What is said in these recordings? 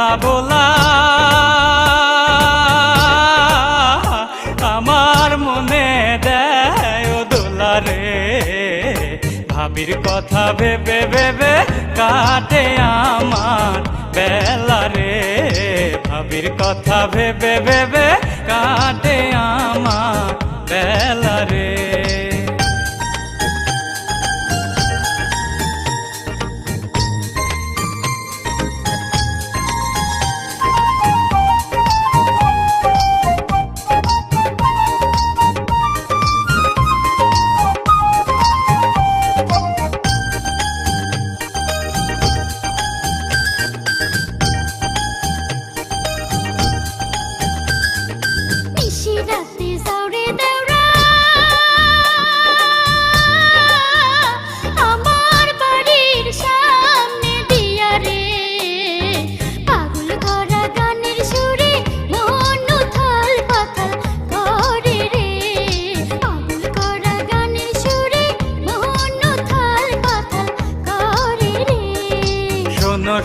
আলা বোলা আমার মনে দেয় ও দোলা রে। ভাবির কথা ভেবে ভেবে কাটে আমার বেলা রে। ভাবির কথা ভেবে ভেবে কাটে আমার বেলা রে।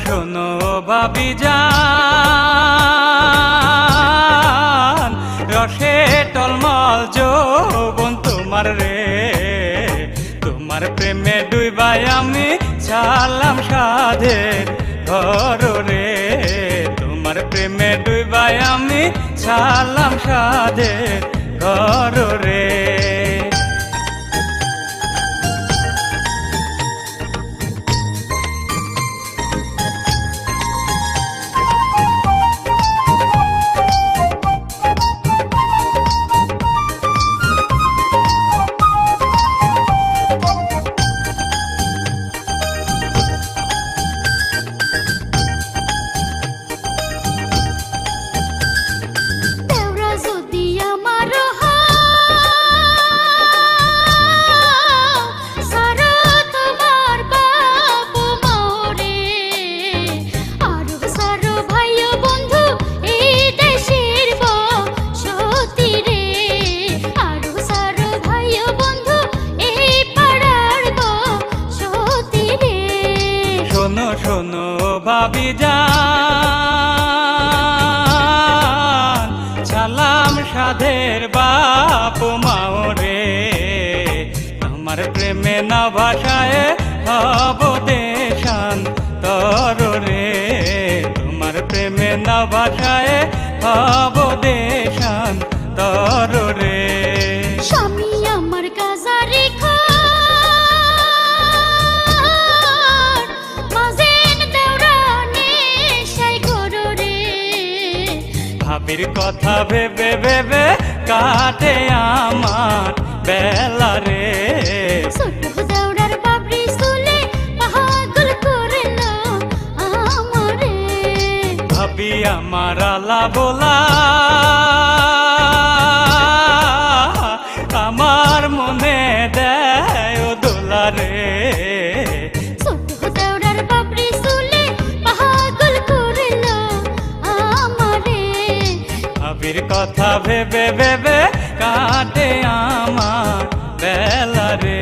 শোনো ভাবি জান রসে টলমল যৌবন তোমার রে। তোমার প্রেমে ডুবাই আমি ছাড়লাম সাধের ঘর রে। তোমার প্রেমে ডুবাই আমি ছাড়লাম সাধের ঘর রে। শোনো ভাবি জান ছালাম সাধের বাপ মাও রে। আমার প্রেমে না ভাষায় হব দেশান্তর রে। তোমার প্রেমে না ভাষায় হব দেশান্তর রে। স্বামী আমার কাজা রেখা ভাবির কথা ভেবে ভেবে কাটে আমার বেলা রে। ছোট দেওরার বাবরি চুলে পাগল করে না আমারে। ভাবি আমার আলা বোলা আমার মনে দেয় ও দোলা রে। ছোট দেওরার বাবরি চুলে পাগল করে না আমারে। ভাবির কথা ভেবে ভেবে কাটে আমার বেলা রে।